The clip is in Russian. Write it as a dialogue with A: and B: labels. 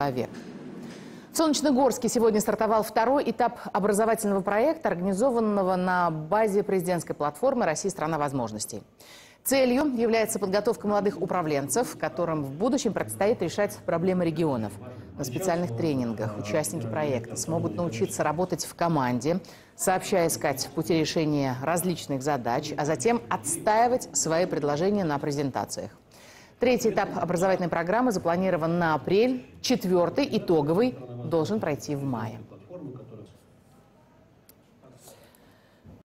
A: человек. В Солнечногорске сегодня стартовал второй этап образовательного проекта, организованного на базе президентской платформы «Россия – страна возможностей». Целью является подготовка молодых управленцев, которым в будущем предстоит решать проблемы регионов. На специальных тренингах участники проекта смогут научиться работать в команде, сообща искать пути решения различных задач, а затем отстаивать свои предложения на презентациях. Третий этап образовательной программы запланирован на апрель, четвертый, итоговый, должен пройти в мае.